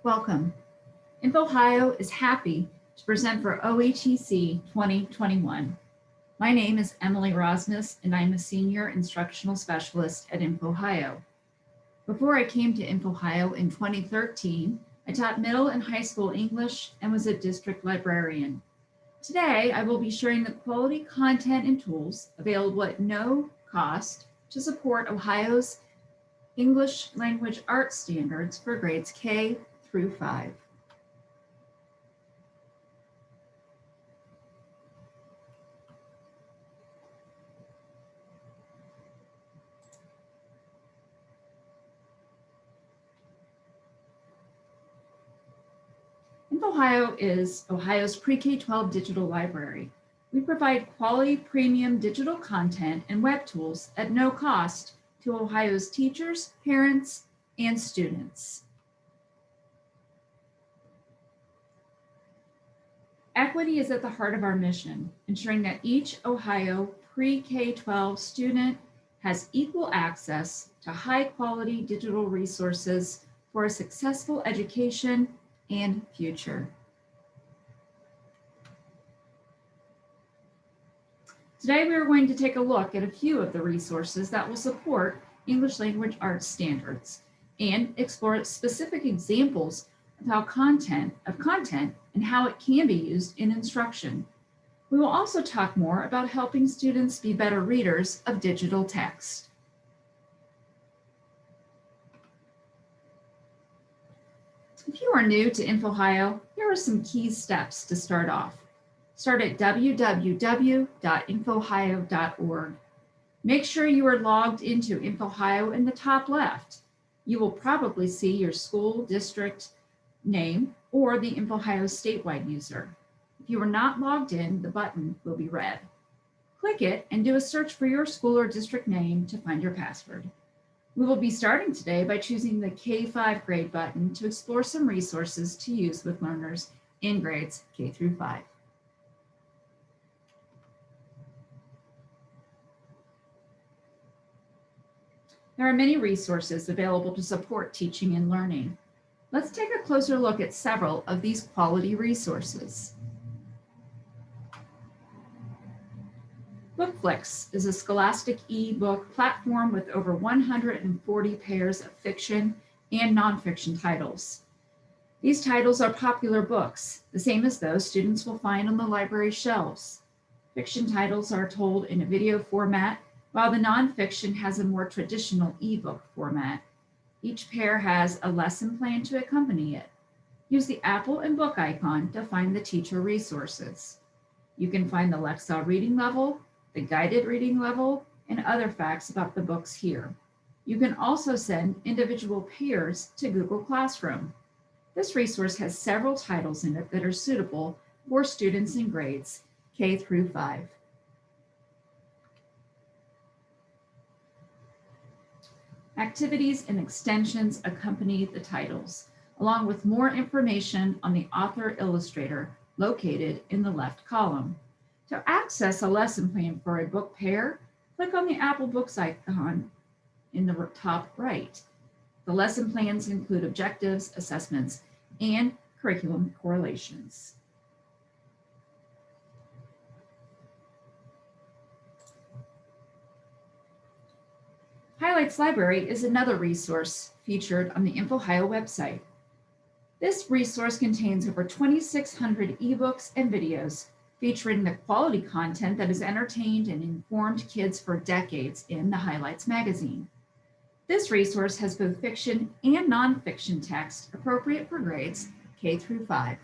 Welcome. INFOhio is happy to present for OETC 2021. My name is Emily Rosnes, and I'm a Senior Instructional Specialist at INFOhio. Before I came to INFOhio in 2013, I taught middle and high school English and was a district librarian. Today, I will be sharing the quality content and tools available at no cost to support Ohio's English language arts standards for grades K through 5. INFOhio is Ohio's pre-K-12 digital library. We provide quality premium digital content and web tools at no cost to Ohio's teachers, parents, and students. Equity is at the heart of our mission, ensuring that each Ohio pre-K-12 student has equal access to high-quality digital resources for a successful education and future. Today, we are going to take a look at a few of the resources that will support English language arts standards and explore specific examples of how content and how it can be used in instruction. We will also talk more about helping students be better readers of digital text. If you are new to INFOhio, here are some key steps to start off. Start at www.infohio.org. Make sure you are logged into INFOhio in the top left. You will probably see your school district name or the INFOhio statewide user. If you are not logged in, the button will be red. Click it and do a search for your school or district name to find your password. We will be starting today by choosing the K-5 grade button to explore some resources to use with learners in grades K through 5. There are many resources available to support teaching and learning. Let's take a closer look at several of these quality resources. BookFlix is a scholastic e-book platform with over 140 pairs of fiction and nonfiction titles. These titles are popular books, the same as those students will find on the library shelves. Fiction titles are told in a video format, while the nonfiction has a more traditional e-book format. Each pair has a lesson plan to accompany it. Use the Apple and Book icon to find the teacher resources. You can find the Lexile reading level, the guided reading level, and other facts about the books here. You can also send individual pairs to Google Classroom. This resource has several titles in it that are suitable for students in grades K through 5. Activities and extensions accompany the titles, along with more information on the author-illustrator located in the left column. To access a lesson plan for a book pair, click on the Apple Books icon in the top right. The lesson plans include objectives, assessments, and curriculum correlations. Highlights Library is another resource featured on the INFOhio website. This resource contains over 2,600 ebooks and videos featuring the quality content that has entertained and informed kids for decades in the Highlights magazine. This resource has both fiction and nonfiction text appropriate for grades K through 5.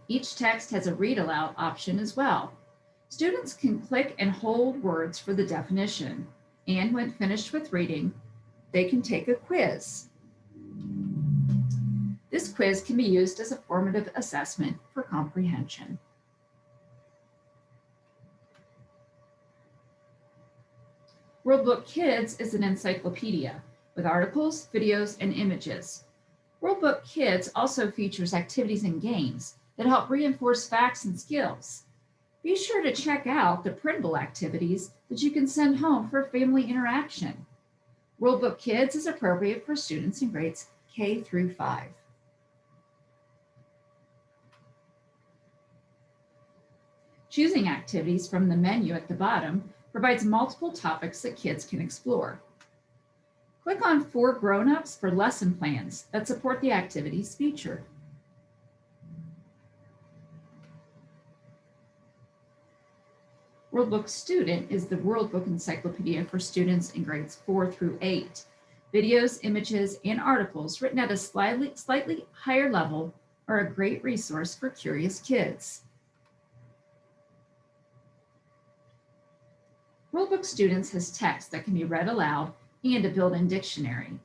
Each text has a read aloud option as well. Students can click and hold words for the definition, and when finished with reading, they can take a quiz. This quiz can be used as a formative assessment for comprehension. WorldBook Kids is an encyclopedia with articles, videos, and images. WorldBook Kids also features activities and games that help reinforce facts and skills. Be sure to check out the printable activities that you can send home for family interaction. Worldbook Kids is appropriate for students in grades K through 5. Choosing activities from the menu at the bottom provides multiple topics that kids can explore. Click on For Grown-ups for lesson plans that support the activities featured. Worldbook Student is the Worldbook encyclopedia for students in grades 4 through 8. Videos, images, and articles written at a slightly higher level are a great resource for curious kids. Worldbook Students has text that can be read aloud and a built-in dictionary.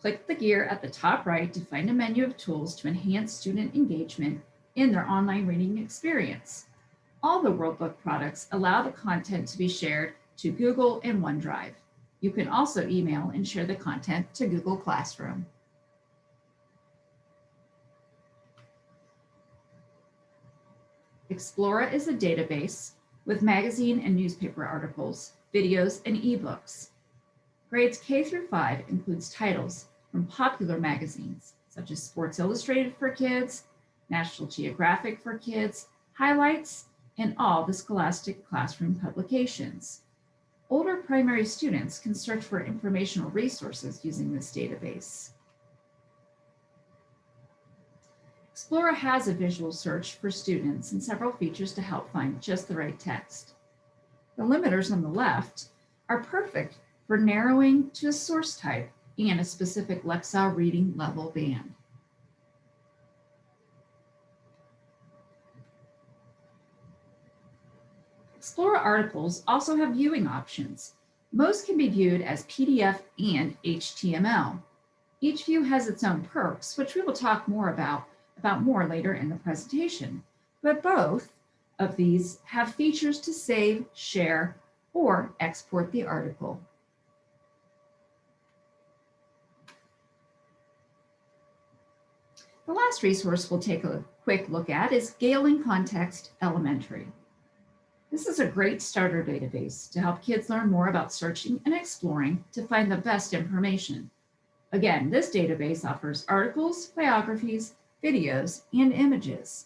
Click the gear at the top right to find a menu of tools to enhance student engagement in their online reading experience. All the Worldbook products allow the content to be shared to Google and OneDrive. You can also email and share the content to Google Classroom. Explora is a database with magazine and newspaper articles, videos, and ebooks. Grades K through 5 includes titles from popular magazines such as Sports Illustrated for Kids, National Geographic for Kids, Highlights, and all the Scholastic Classroom publications. Older primary students can search for informational resources using this database. Explora has a visual search for students and several features to help find just the right text. The limiters on the left are perfect for narrowing to a source type and a specific Lexile reading level band. Explora articles also have viewing options. Most can be viewed as PDF and HTML. Each view has its own perks, which we will talk more about more later in the presentation. But both of these have features to save, share, or export the article. The last resource we'll take a quick look at is Gale in Context Elementary. This is a great starter database to help kids learn more about searching and exploring to find the best information. Again, this database offers articles, biographies, videos, and images.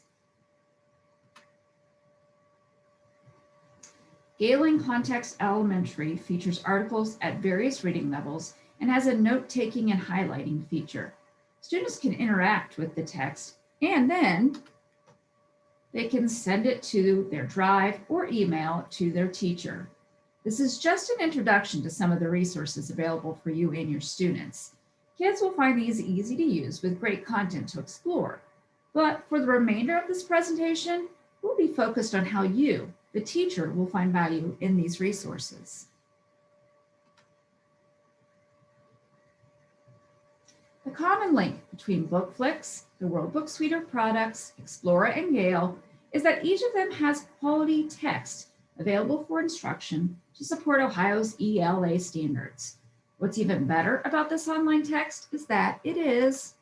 Gale in Context Elementary features articles at various reading levels and has a note-taking and highlighting feature. Students can interact with the text and then they can send it to their drive or email to their teacher. This is just an introduction to some of the resources available for you and your students. Kids will find these easy to use with great content to explore. But for the remainder of this presentation, we'll be focused on how you, the teacher, will find value in these resources. The common link between BookFlix, the Worldbook suite of products, Explora, and Gale is that each of them has quality text available for instruction to support Ohio's ELA standards. What's even better about this online text is that it is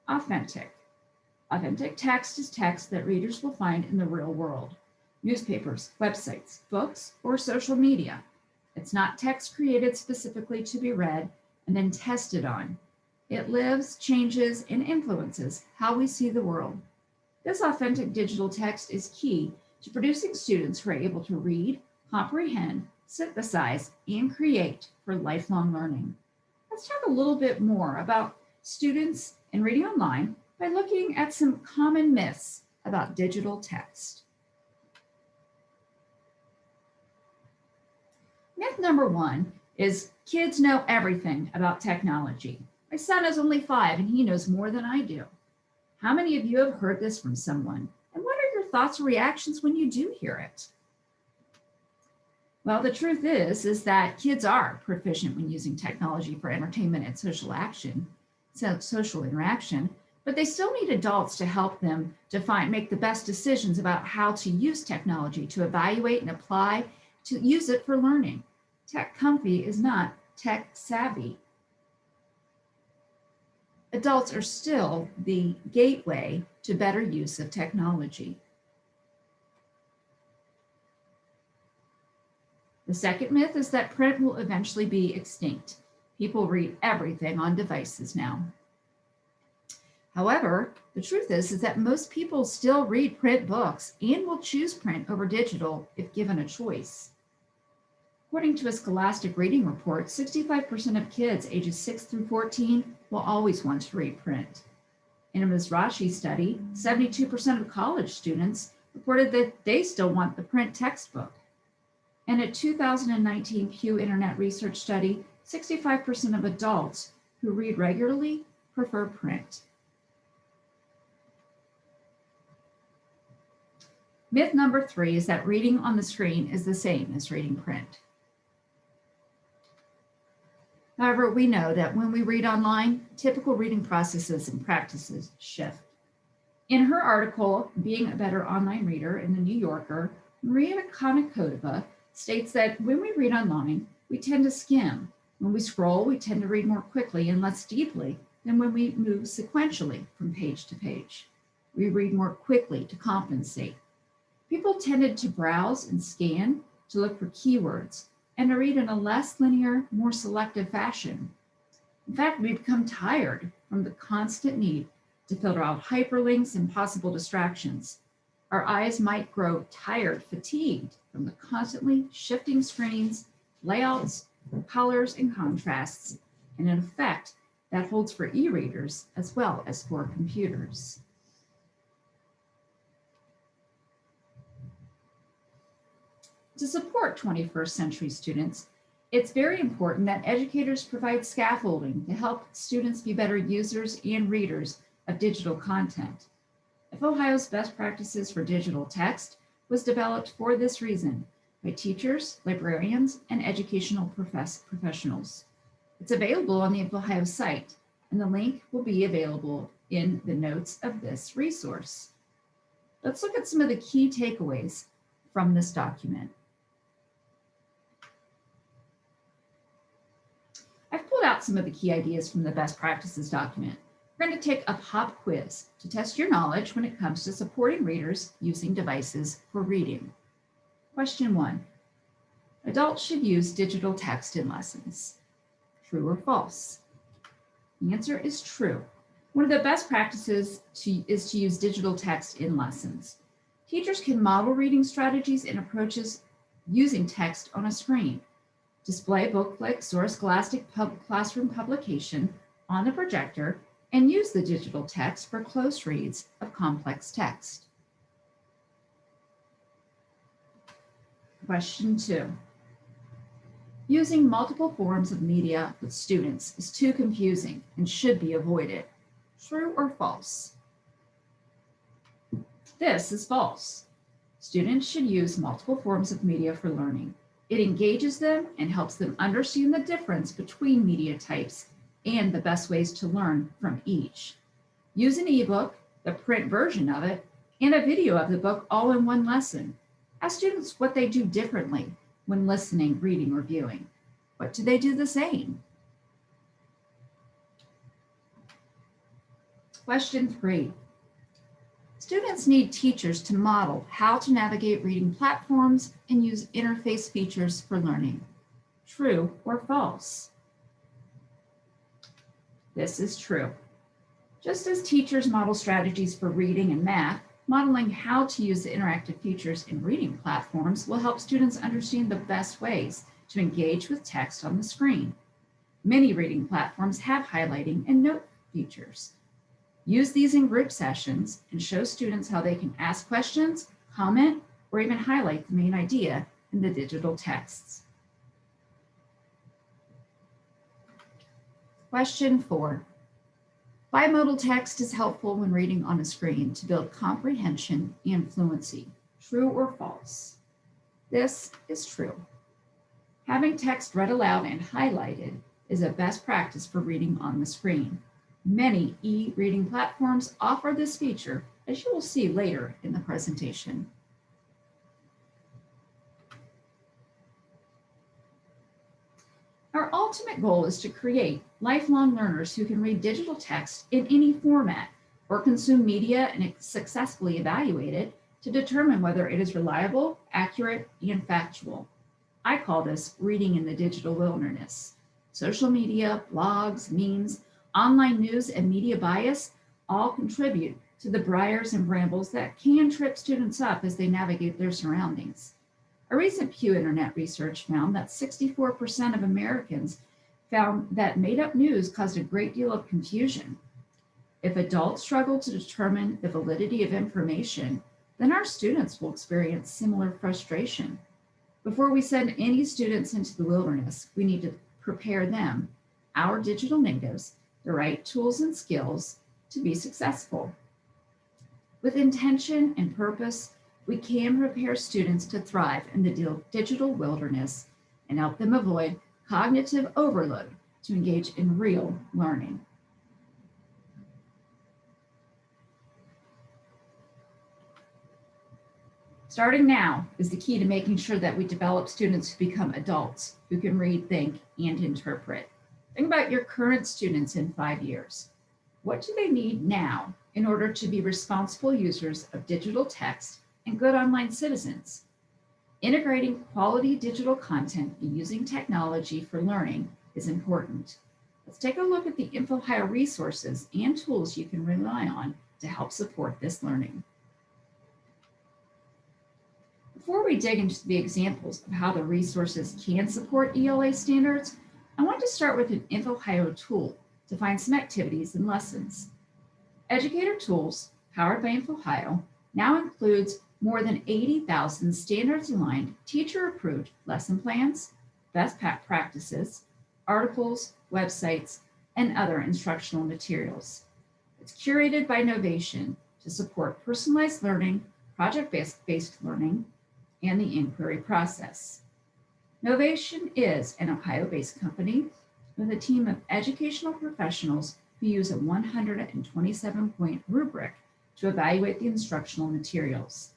authentic. Authentic text is text that readers will find in the real world. Newspapers, websites, books, or social media. It's not text created specifically to be read and then tested on. It lives, changes, and influences how we see the world. This authentic digital text is key to producing students who are able to read, comprehend, synthesize, and create for lifelong learning. Let's talk a little bit more about students and reading online by looking at some common myths about digital text. Myth number 1 is kids know everything about technology. My son is only 5 and he knows more than I do. How many of you have heard this from someone? And what are your thoughts or reactions when you do hear it? Well, the truth is that kids are proficient when using technology for entertainment and social interaction, but they still need adults to help them make the best decisions about how to use technology, to evaluate and apply, to use it for learning. Tech comfy is not tech savvy. Adults are still the gateway to better use of technology. The second myth is that print will eventually be extinct. People read everything on devices now. However, the truth is that most people still read print books and will choose print over digital if given a choice. According to a Scholastic reading report, 65% of kids ages 6 through 14 will always want to read print. In a Mizrachi study, 72% of college students reported that they still want the print textbook. And a 2019 Pew Internet Research study, 65% of adults who read regularly prefer print. Myth number 3 is that reading on the screen is the same as reading print. However, we know that when we read online, typical reading processes and practices shift. In her article, Being a Better Online Reader in the New Yorker, Maria Konnikova states that when we read online, we tend to skim. When we scroll, we tend to read more quickly and less deeply than when we move sequentially from page to page. We read more quickly to compensate. People tended to browse and scan to look for keywords and to read in a less linear, more selective fashion. In fact, we become tired from the constant need to filter out hyperlinks and possible distractions. Our eyes might grow tired, fatigued from the constantly shifting screens, layouts, colors, and contrasts, and an effect that holds for e-readers as well as for computers. To support 21st century students, it's very important that educators provide scaffolding to help students be better users and readers of digital content. INFOhio's best practices for digital text was developed for this reason by teachers, librarians, and educational professionals. It's available on the INFOhio site, and the link will be available in the notes of this resource. Let's look at some of the key takeaways from this document. I've pulled out some of the key ideas from the best practices document. We're going to take a pop quiz to test your knowledge when it comes to supporting readers using devices for reading. Question 1. Adults should use digital text in lessons. True or false? The answer is true. One of the best practices is to use digital text in lessons. Teachers can model reading strategies and approaches using text on a screen. Display BookFlix or a Scholastic classroom publication on the projector and use the digital text for close reads of complex text. Question 2. Using multiple forms of media with students is too confusing and should be avoided. True or false? This is false. Students should use multiple forms of media for learning. It engages them and helps them understand the difference between media types and the best ways to learn from each. Use an ebook, the print version of it, and a video of the book all in one lesson. Ask students what they do differently when listening, reading, or viewing. What do they do the same? Question 3. Students need teachers to model how to navigate reading platforms and use interface features for learning. True or false? This is true. Just as teachers model strategies for reading and math, modeling how to use the interactive features in reading platforms will help students understand the best ways to engage with text on the screen. Many reading platforms have highlighting and note features. Use these in group sessions and show students how they can ask questions, comment, or even highlight the main idea in the digital texts. Question 4. Bimodal text is helpful when reading on a screen to build comprehension and fluency. True or false? This is true. Having text read aloud and highlighted is a best practice for reading on the screen. Many e-reading platforms offer this feature, as you will see later in the presentation. Our ultimate goal is to create lifelong learners who can read digital text in any format or consume media and successfully evaluate it to determine whether it is reliable, accurate, and factual. I call this reading in the digital wilderness. Social media, blogs, memes, online news, and media bias all contribute to the briars and brambles that can trip students up as they navigate their surroundings. A recent Pew Internet research found that 64% of Americans found that made-up news caused a great deal of confusion. If adults struggle to determine the validity of information, then our students will experience similar frustration. Before we send any students into the wilderness, we need to prepare them, our digital natives, the right tools and skills to be successful. With intention and purpose, we can prepare students to thrive in the digital wilderness and help them avoid cognitive overload to engage in real learning. Starting now is the key to making sure that we develop students who become adults who can read, think, and interpret. Think about your current students in 5 years. What do they need now in order to be responsible users of digital text and good online citizens? Integrating quality digital content and using technology for learning is important. Let's take a look at the INFOhio resources and tools you can rely on to help support this learning. Before we dig into the examples of how the resources can support ELA standards, I want to start with an INFOhio tool to find some activities and lessons. Educator Tools, powered by INFOhio, now includes more than 80,000 standards-aligned, teacher-approved lesson plans, best practices, articles, websites, and other instructional materials. It's curated by Novation to support personalized learning, project-based learning, and the inquiry process. Novation is an Ohio-based company with a team of educational professionals who use a 127-point rubric to evaluate the instructional materials.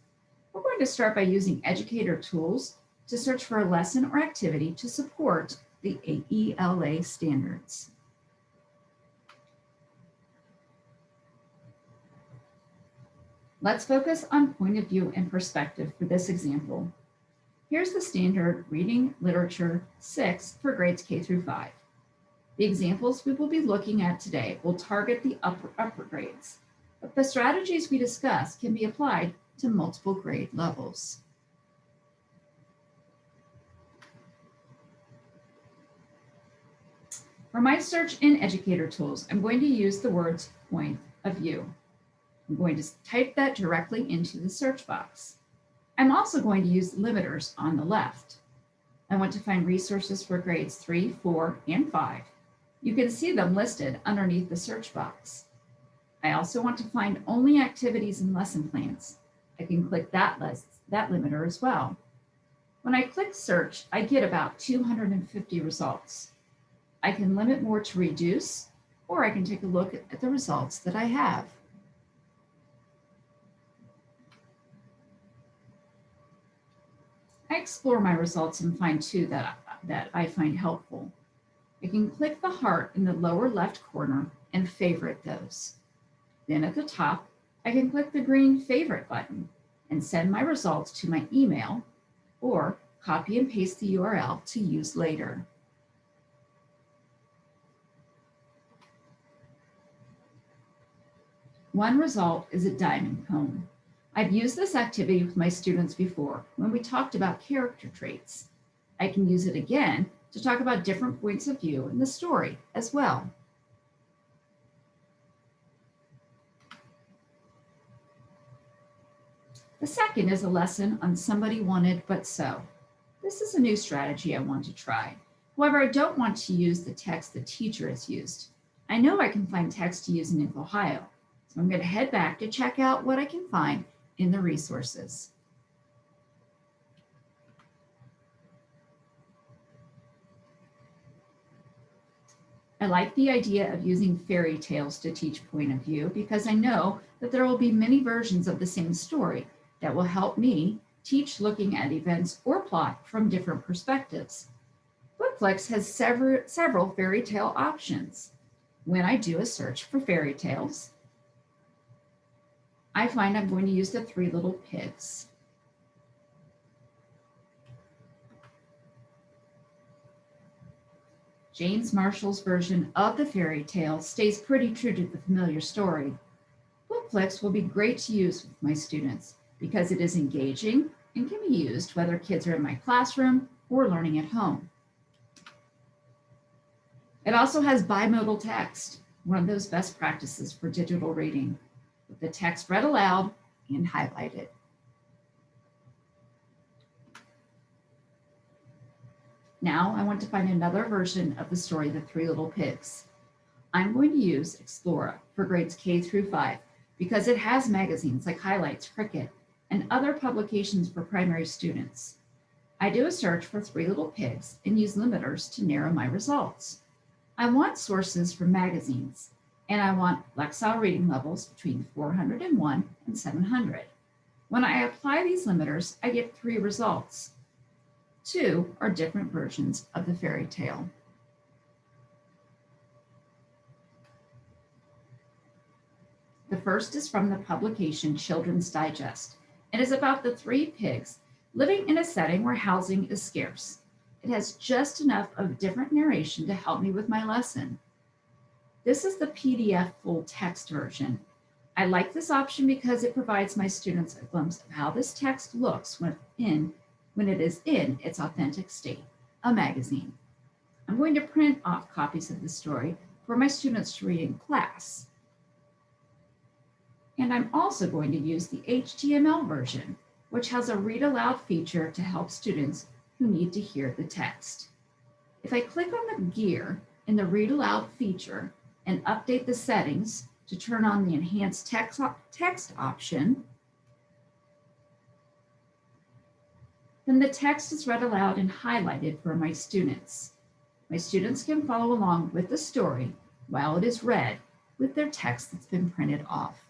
We're going to start by using Educator Tools to search for a lesson or activity to support the ELA standards. Let's focus on point of view and perspective for this example. Here's the standard Reading Literature 6 for grades K through 5. The examples we will be looking at today will target the upper grades, but the strategies we discuss can be applied to multiple grade levels. For my search in Educator Tools, I'm going to use the words point of view. I'm going to type that directly into the search box. I'm also going to use limiters on the left. I want to find resources for grades 3, 4, and 5. You can see them listed underneath the search box. I also want to find only activities and lesson plans. I can click that limiter as well. When I click search, I get about 250 results. I can limit more to reduce, or I can take a look at the results that I have. I explore my results and find two that I find helpful. I can click the heart in the lower left corner and favorite those. Then at the top, I can click the green favorite button and send my results to my email or copy and paste the URL to use later. One result is a diamond cone. I've used this activity with my students before when we talked about character traits. I can use it again to talk about different points of view in the story as well. The second is a lesson on somebody wanted but so. This is a new strategy I want to try. However, I don't want to use the text the teacher has used. I know I can find text to use in INFOhio, so I'm going to head back to check out what I can find in the resources. I like the idea of using fairy tales to teach point of view because I know that there will be many versions of the same story that will help me teach looking at events or plot from different perspectives. BookFlix has several fairy tale options. When I do a search for fairy tales, I find I'm going to use the Three Little Pigs. James Marshall's version of the fairy tale stays pretty true to the familiar story. BookFlix will be great to use with my students because it is engaging and can be used whether kids are in my classroom or learning at home. It also has bimodal text, one of those best practices for digital reading, with the text read aloud and highlighted. Now I want to find another version of the story, The Three Little Pigs. I'm going to use Explora for grades K through 5 because it has magazines like Highlights, Cricket, and other publications for primary students. I do a search for Three Little Pigs and use limiters to narrow my results. I want sources from magazines, and I want Lexile reading levels between 401 and 700. When I apply these limiters, I get 3 results. 2 are different versions of the fairy tale. The first is from the publication Children's Digest. It is about the 3 pigs living in a setting where housing is scarce. It has just enough of different narration to help me with my lesson. This is the PDF full text version. I like this option because it provides my students a glimpse of how this text looks when it is in its authentic state, a magazine. I'm going to print off copies of the story for my students to read in class. And I'm also going to use the HTML version, which has a read aloud feature to help students who need to hear the text. If I click on the gear in the read aloud feature and update the settings to turn on the enhanced text option, then the text is read aloud and highlighted for my students. My students can follow along with the story while it is read with their text that's been printed off.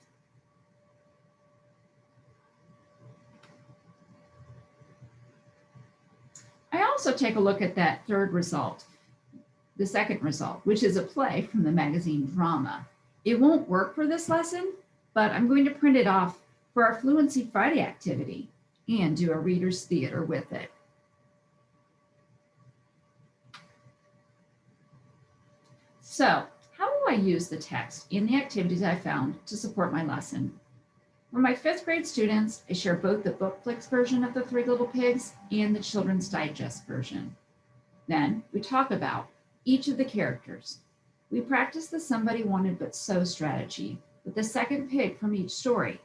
I also take a look at that third result, the second result, which is a play from the magazine Drama. It won't work for this lesson, but I'm going to print it off for our Fluency Friday activity and do a reader's theater with it. So, how will I use the text in the activities I found to support my lesson? For my 5th grade students, I share both the BookFlix version of the Three Little Pigs and the Children's Digest version. Then we talk about each of the characters. We practice the somebody wanted but so strategy with the second pig from each story.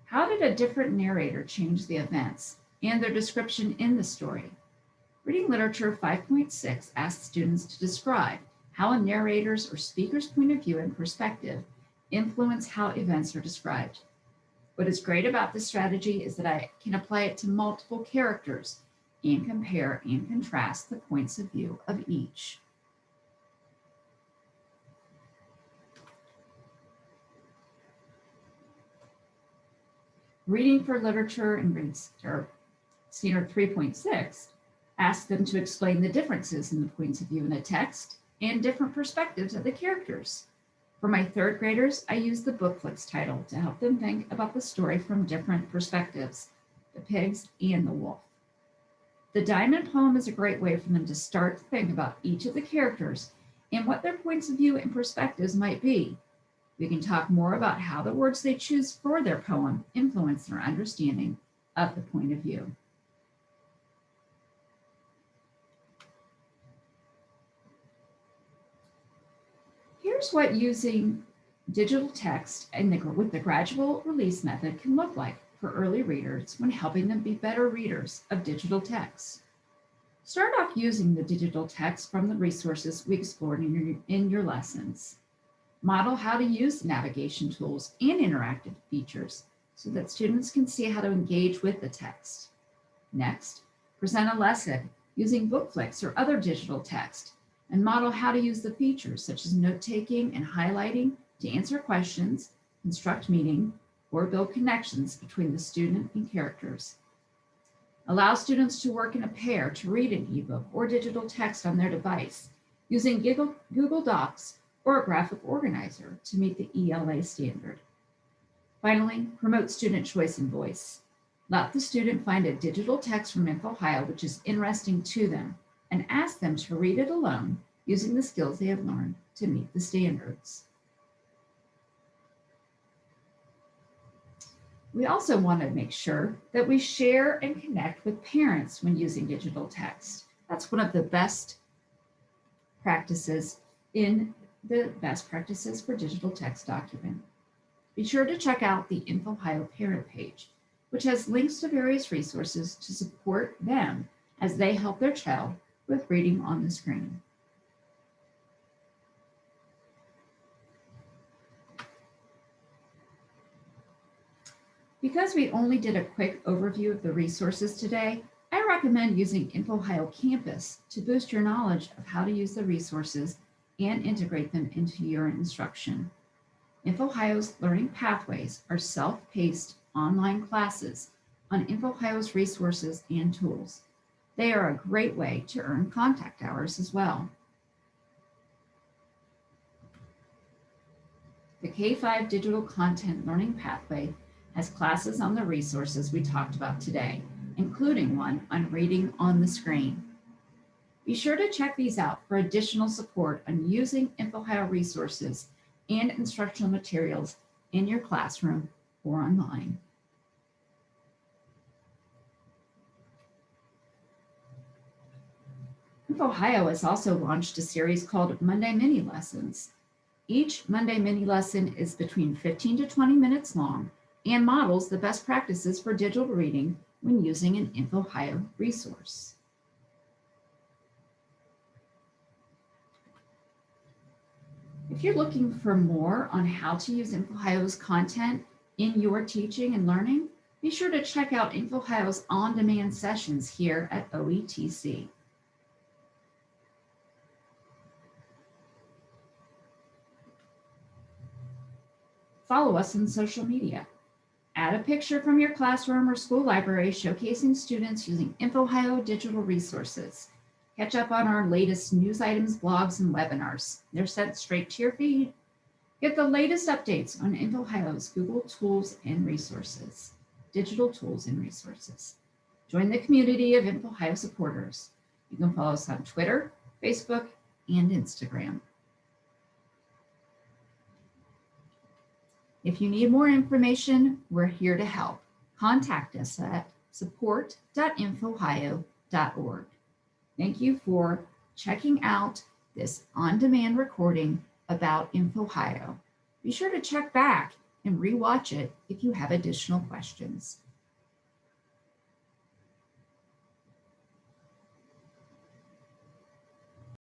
How did a different narrator change the events and their description in the story? Reading Literature 5.6 asks students to describe how a narrator's or speaker's point of view and perspective influence how events are described. What is great about this strategy is that I can apply it to multiple characters and compare and contrast the points of view of each. Reading for Literature in grades Standard 3.6 asks them to explain the differences in the points of view in a text and different perspectives of the characters. For my 3rd graders, I use the BookFlix title to help them think about the story from different perspectives, the pigs and the wolf. The diamond poem is a great way for them to start to think about each of the characters and what their points of view and perspectives might be. We can talk more about how the words they choose for their poem influence their understanding of the point of view. Here's what using digital text with the gradual release method can look like for early readers when helping them be better readers of digital text. Start off using the digital text from the resources we explored in your lessons. Model how to use the navigation tools and interactive features so that students can see how to engage with the text. Next, present a lesson using BookFlix or other digital text and model how to use the features such as note-taking and highlighting to answer questions, construct meaning, or build connections between the student and characters. Allow students to work in a pair to read an ebook or digital text on their device using Google Docs or a graphic organizer to meet the ELA standard. Finally, promote student choice and voice. Let the student find a digital text from INFOhio which is interesting to them and ask them to read it alone using the skills they have learned to meet the standards. We also want to make sure that we share and connect with parents when using digital text. That's one of the best practices in the best practices for digital text document. Be sure to check out the INFOhio parent page, which has links to various resources to support them as they help their child with reading on the screen. Because we only did a quick overview of the resources today, I recommend using INFOhio Campus to boost your knowledge of how to use the resources and integrate them into your instruction. INFOhio's learning pathways are self-paced online classes on INFOhio's resources and tools. They are a great way to earn contact hours as well. The K-5 Digital Content Learning Pathway has classes on the resources we talked about today, including one on reading on the screen. Be sure to check these out for additional support on using INFOhio resources and instructional materials in your classroom or online. INFOhio has also launched a series called Monday Mini Lessons. Each Monday Mini Lesson is between 15 to 20 minutes long and models the best practices for digital reading when using an INFOhio resource. If you're looking for more on how to use INFOhio's content in your teaching and learning, be sure to check out INFOhio's on-demand sessions here at OETC. Follow us on social media. Add a picture from your classroom or school library showcasing students using INFOhio digital resources. Catch up on our latest news items, blogs, and webinars. They're sent straight to your feed. Get the latest updates on INFOhio's Google tools and resources, digital tools and resources. Join the community of INFOhio supporters. You can follow us on Twitter, Facebook, and Instagram. If you need more information, we're here to help. Contact us at support.infohio.org. Thank you for checking out this on-demand recording about INFOhio. Be sure to check back and rewatch it if you have additional questions.